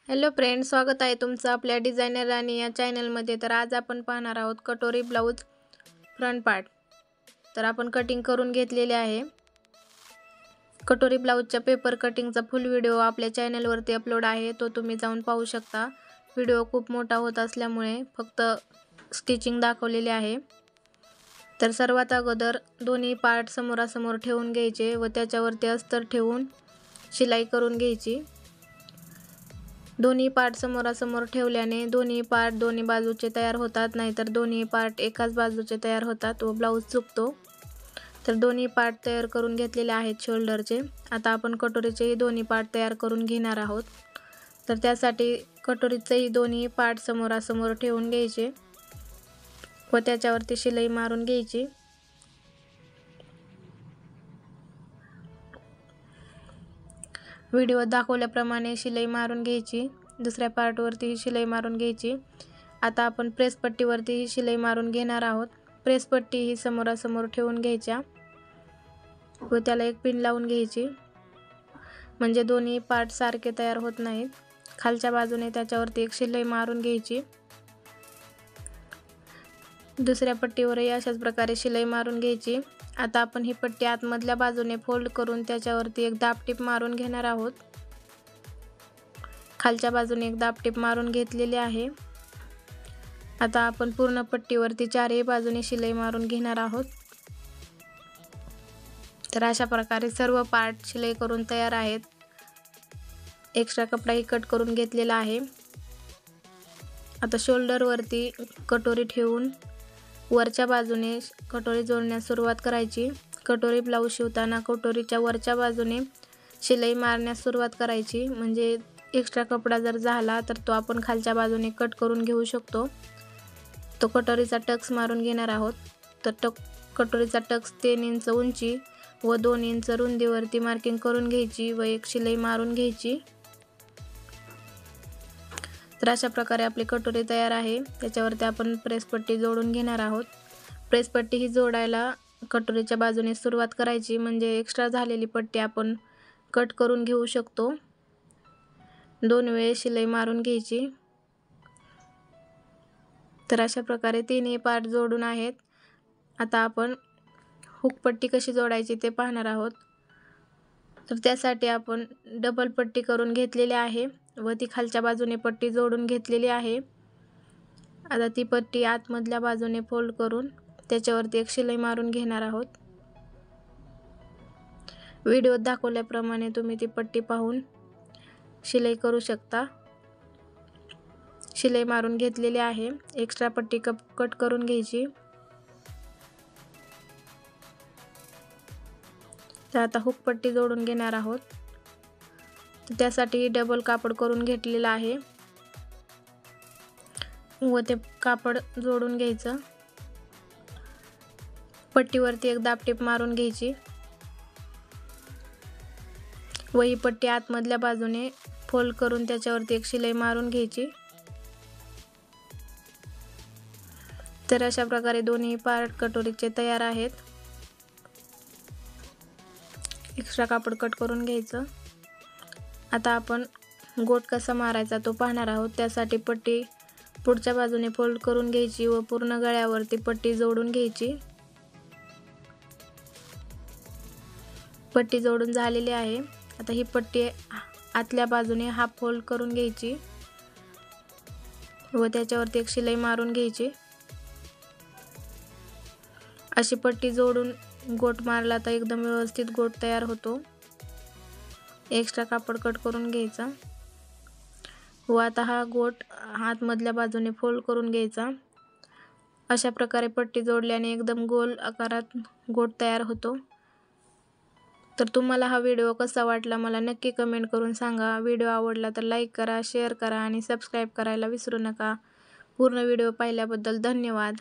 Hello friends, स्वागत आहे तुमचं आपल्या डिझायनर राणी या चॅनलमध्ये। तर आज आपण पाहणार आहोत कटोरी ब्लाऊज फ्रंट पार्ट। तर आपण कटिंग करून घेतलेले आहे। कटोरी ब्लाऊजच्या पेपर कटिंगचा फुल व्हिडिओ आपल्या चॅनलवरती अपलोड आहे, तो तुम्ही जाऊन पाहू शकता। व्हिडिओ खूप मोठा होत असल्यामुळे फक्त स्टिचिंग दाखवलेले आहे। तर सर्वात अगोदर दोन्ही पार्ट समोरासमोर ठेवून घ्यायचे व त्याच्यावरती अस्तर ठेवून शिलाई करून घ्यायची। दोन्ही पार्ट समोरासमोर ठेवल्याने दोन्ही पार्ट दोन्ही बाजूचे तयार होतात, नाहीतर दोन्ही पार्ट एकाच बाजूचे तयार होतात व ब्लाऊज चुकतो। तर दोन्ही पार्ट तयार करून घेतलेले आहेत शोल्डरचे। आता आपण कटोरीचेही दोन्ही पार्ट तयार करून घेणार आहोत। तर त्यासाठी कटोरीचेही दोन्ही पार्ट समोरासमोर ठेवून घ्यायचे व त्याच्यावरती शिलाई मारून घ्यायची। व्हिडिओ दाखवल्याप्रमाणे शिलाई मारून घ्यायची। दुसऱ्या पार्टवरती शिलाई मारून घ्यायची। आता आपण प्रेस पट्टीवरती शिलाई मारून घेणार आहोत। प्रेस पट्टी ही समोरासमोर ठेवून घ्यायच्या व त्याला एक पिन लावून घ्यायची, म्हणजे दोन्ही पार्ट सारखे तयार होत नाहीत। खालच्या बाजूने त्याच्यावरती एक शिलाई मारून घ्यायची। दुसऱ्या पट्टीवरही अशाच प्रकारे शिलाई मारून घ्यायची। आता आपण ही पट्टी आतमधल्या बाजूने फोल्ड करून त्याच्यावरती एक दाबटीप मारून घेणार आहोत। खालच्या बाजूने एक दाबटीप मारून घेतलेली आहे। आता आपण पूर्ण पट्टीवरती चारही बाजूने शिलाई मारून घेणार आहोत। तर अशा प्रकारे सर्व पार्ट शिलाई करून तयार आहेत। एक्स्ट्रा कपडाही कट करून घेतलेला आहे। आता शोल्डरवरती कटोरी ठेवून वरच्या बाजूने कटोरी जोडण्यास सुरुवात करायची। कटोरी ब्लाऊज शिवताना कटोरीच्या वरच्या बाजूने शिलाई मारण्यास सुरुवात करायची, म्हणजे एक्स्ट्रा कपडा जर झाला तर तो आपण खालच्या बाजूने कट करून घेऊ शकतो। तो कटोरीचा टक्स मारून घेणार आहोत। तर कटोरीचा टक्स 3 इंच उंची व 2 इंच रुंदीवरती मार्किंग करून घ्यायची व एक शिलाई मारून घ्यायची। तर अशा प्रकारे आपली कटोरी तयार आहे। त्याच्यावरती आपण प्रेस पट्टी जोडून घेणार आहोत। प्रेस पट्टी ही जोडायला कटोरीच्या बाजूने सुरुवात करायची, म्हणजे एक्स्ट्रा झालेली पट्टी आपण कट करून घेऊ शकतो। 2 वेळेस शिलाई मारून घ्यायची। तर अशा प्रकारे तिन्ही पार्ट जोडून आहेत। आता आपण हुक पट्टी कशी जोडायची ते पाहणार आहोत। तर त्यासाठी आपण डबल पट्टी करून घेतलेली आहे व ती खालच्या बाजूने पट्टी जोडून घेतलेली आहे। आता ती पट्टी आतमधल्या बाजूने फोल्ड करून त्याच्यावरती एक शिलाई मारून घेणार आहोत। व्हिडिओत दाखवल्याप्रमाणे तुम्ही ती पट्टी पाहून शिलाई करू शकता। शिलाई मारून घेतलेली आहे। एक्स्ट्रा पट्टी कट करून घ्यायची। तर आता हुक पट्टी जोडून घेणार आहोत। तर त्यासाठी डबल कापड करून घेतलेलं आहे व ते कापड जोडून घ्यायचं। पट्टीवरती एक दाबटीप मारून घ्यायची व ही पट्टी आतमधल्या बाजूने फोल्ड करून त्याच्यावरती एक शिलाई मारून घ्यायची। तर अशा प्रकारे दोन्ही पार्ट कटोरीचे तयार आहेत। एक्स्ट्रा कापड कट करून घ्यायचं। आता आपण गोट कसा मारायचा तो पाहणार आहोत। त्यासाठी पट्टी पुढच्या बाजूने फोल्ड करून घ्यायची व पूर्ण गळ्यावरती पट्टी जोडून घ्यायची। पट्टी जोडून झालेली आहे। आता ही पट्टी आतल्या बाजूने हाफ फोल्ड करून घ्यायची व त्याच्यावरती एक शिलाई मारून घ्यायची। अशी पट्टी जोडून गोट मारला तर एकदम व्यवस्थित गोट तयार होतो। एक्स्ट्रा कापड कट करून घ्यायचा व आता हा गोट आतमधल्या बाजूने फोल्ड करून घ्यायचा। अशा प्रकारे पट्टी जोडल्याने एकदम गोल आकारात गोट तयार होतो। तर तुम्हाला हा व्हिडिओ कसा वाटला मला नक्की कमेंट करून सांगा। व्हिडिओ आवडला तर लाईक करा, शेअर करा आणि सबस्क्राईब करायला विसरू नका। पूर्ण व्हिडिओ पाहिल्याबद्दल धन्यवाद।